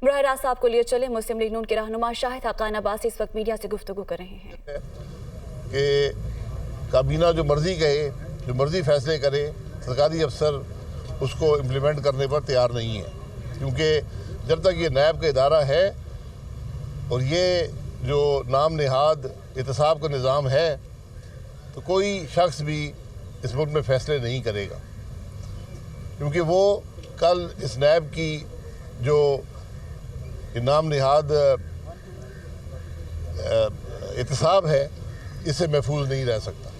براہ راست آپ کو لیے چلے مسلم لیگ نون کے رہنما شاہد حقان عباسی اس وقت میڈیا سے گفتگو کر رہے ہیں کہ کابینہ جو مرضی کہے، جو مرضی فیصلے کرے، سرکاری افسر اس کو امپلیمنٹ کرنے پر تیار نہیں ہے، کیونکہ جب تک یہ نیب کا ادارہ ہے اور یہ جو نام نہاد احتساب کا نظام ہے تو کوئی شخص بھی اس ملک میں فیصلے نہیں کرے گا، کیونکہ وہ کل اس نیب کی جو نام نہاد احتساب ہے اس سے محفوظ نہیں رہ سکتا۔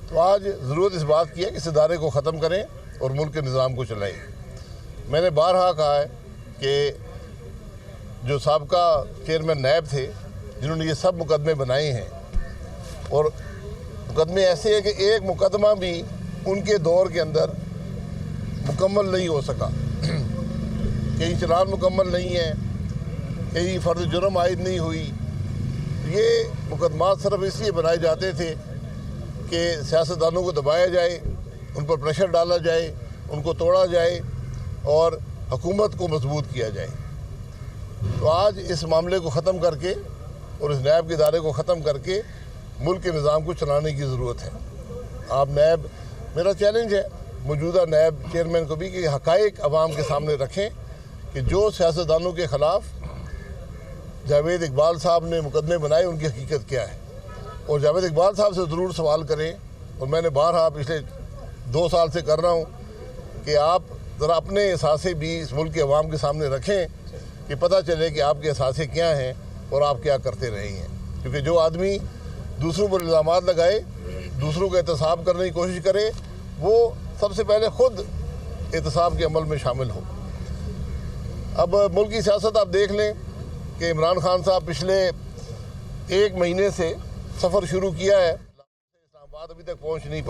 تو آج ضرورت اس بات کی ہے کہ اس ادارے کو ختم کریں اور ملک کے نظام کو چلائیں۔ میں نے بارہا کہا ہے کہ جو سابقہ چیئرمین نیب تھے جنہوں نے یہ سب مقدمے بنائے ہیں، اور مقدمے ایسے ہیں کہ ایک مقدمہ بھی ان کے دور کے اندر مکمل نہیں ہو سکا، کئی چلان مکمل نہیں ہیں، کئی فرض جرم عائد نہیں ہوئی۔ یہ مقدمات صرف اس لیے بنائے جاتے تھے کہ سیاستدانوں کو دبایا جائے، ان پر پریشر ڈالا جائے، ان کو توڑا جائے اور حکومت کو مضبوط کیا جائے۔ تو آج اس معاملے کو ختم کر کے اور اس نیب کے ادارے کو ختم کر کے ملک کے نظام کو چلانے کی ضرورت ہے۔ آپ نیب، میرا چیلنج ہے موجودہ نیب چیئرمین کو بھی کہ حقائق عوام کے سامنے رکھیں کہ جو سیاستدانوں کے خلاف جاوید اقبال صاحب نے مقدمے بنائے ان کی حقیقت کیا ہے، اور جاوید اقبال صاحب سے ضرور سوال کریں، اور میں نے بارہا پچھلے 2 سال سے کر رہا ہوں کہ آپ ذرا اپنے اثاثے بھی اس ملک کے عوام کے سامنے رکھیں کہ پتہ چلے کہ آپ کے اثاثے کیا ہیں اور آپ کیا کرتے رہے ہیں، کیونکہ جو آدمی دوسروں پر الزامات لگائے، دوسروں کا احتساب کرنے کی کوشش کرے، وہ سب سے پہلے خود احتساب کے عمل میں شامل ہو۔ اب ملک کی سیاست آپ دیکھ لیں کہ عمران خان صاحب پچھلے 1 مہینے سے سفر شروع کیا ہے، اسلام آباد ابھی تک پہنچ نہیں